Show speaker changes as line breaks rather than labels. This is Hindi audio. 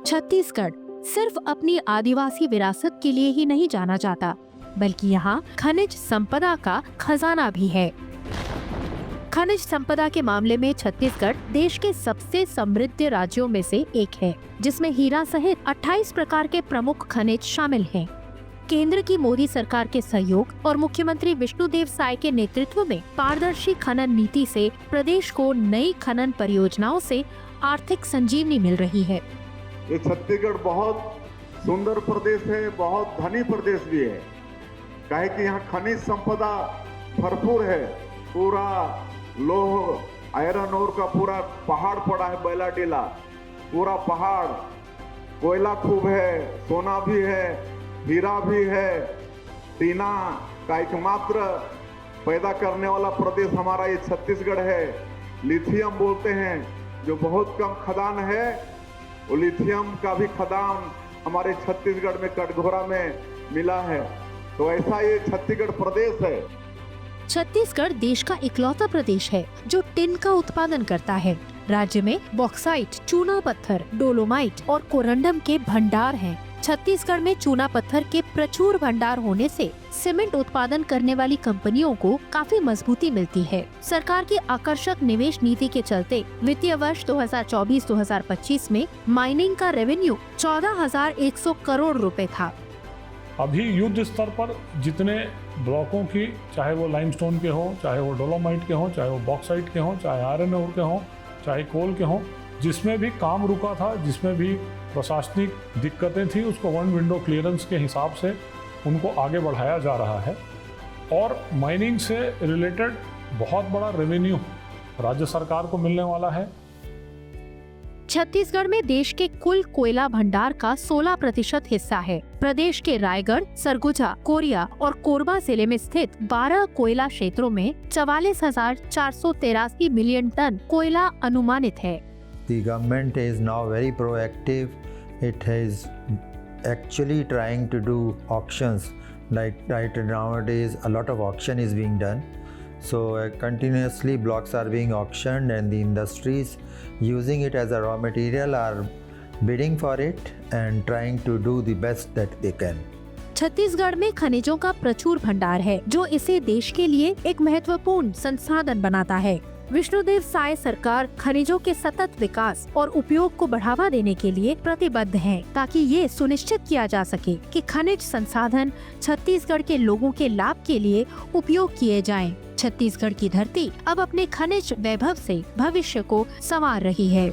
छत्तीसगढ़ सिर्फ अपनी आदिवासी विरासत के लिए ही नहीं जाना जाता, बल्कि यहाँ खनिज संपदा का खजाना भी है। खनिज संपदा के मामले में छत्तीसगढ़ देश के सबसे समृद्ध राज्यों में से एक है, जिसमें हीरा सहित 28 प्रकार के प्रमुख खनिज शामिल हैं। केंद्र की मोदी सरकार के सहयोग और मुख्यमंत्री विष्णुदेव साय के नेतृत्व में पारदर्शी खनन नीति से प्रदेश को नई खनन परियोजनाओं से आर्थिक संजीवनी मिल रही है।
ये छत्तीसगढ़ बहुत सुंदर प्रदेश है, बहुत धनी प्रदेश भी है, काहे कि यहाँ खनिज संपदा भरपूर है। पूरा लोह आयरन ओर का पूरा पहाड़ पड़ा है, बैला टीला पूरा पहाड़, कोयला खूब है, सोना भी है, हीरा भी है। टीना का एकमात्र पैदा करने वाला प्रदेश हमारा ये छत्तीसगढ़ है। लिथियम बोलते हैं, जो बहुत कम खदान है, वो लिथियम का भी खदान हमारे छत्तीसगढ़ में कटघोरा में मिला है। तो ऐसा ये छत्तीसगढ़ प्रदेश है।
छत्तीसगढ़ देश का इकलौता प्रदेश है जो टिन का उत्पादन करता है। राज्य में बॉक्साइट, चूना पत्थर, डोलोमाइट और कोरंडम के भंडार हैं। छत्तीसगढ़ में चूना पत्थर के प्रचुर भंडार होने से सीमेंट उत्पादन करने वाली कंपनियों को काफी मजबूती मिलती है। सरकार की आकर्षक निवेश नीति के चलते वित्तीय वर्ष 2024-2025 में माइनिंग का रेवेन्यू 14,100 करोड़ रुपए था।
अभी युद्ध स्तर पर जितने ब्लॉकों की, चाहे वो लाइमस्टोन के हों, चाहे वो डोलोमाइट के हों, चाहे वो बॉक्साइट के हों, चाहे आयरन ओर के हों, चाहे कोल के हों, जिसमें भी काम रुका था, जिसमें भी प्रशासनिक दिक्कतें थी, उसको वन विंडो क्लियरेंस के हिसाब से उनको आगे बढ़ाया जा रहा है। और माइनिंग से रिलेटेड बहुत बड़ा रेवेन्यू राज्य सरकार को मिलने वाला है।
छत्तीसगढ़ में देश के कुल कोयला भंडार का 16% हिस्सा है। प्रदेश के रायगढ़, सरगुजा, कोरिया और कोरबा जिले में स्थित 12 कोयला क्षेत्रों में 44,483 मिलियन टन कोयला अनुमानित है।
The government is now very proactive. It is actually trying to do auctions. Like right nowadays, a lot of auction is being done. So continuously blocks are being auctioned, and the industries using it as a raw material are bidding for it and trying to do the best that they can.
Chhattisgarh में खनिजों का प्रचुर भंडार है, जो इसे देश के लिए एक महत्वपूर्ण संसाधन बनाता है। विष्णुदेव साय सरकार खनिजों के सतत विकास और उपयोग को बढ़ावा देने के लिए प्रतिबद्ध है, ताकि ये सुनिश्चित किया जा सके कि खनिज संसाधन छत्तीसगढ़ के लोगों के लाभ के लिए उपयोग किए जाएं। छत्तीसगढ़ की धरती अब अपने खनिज वैभव से भविष्य को संवार रही है।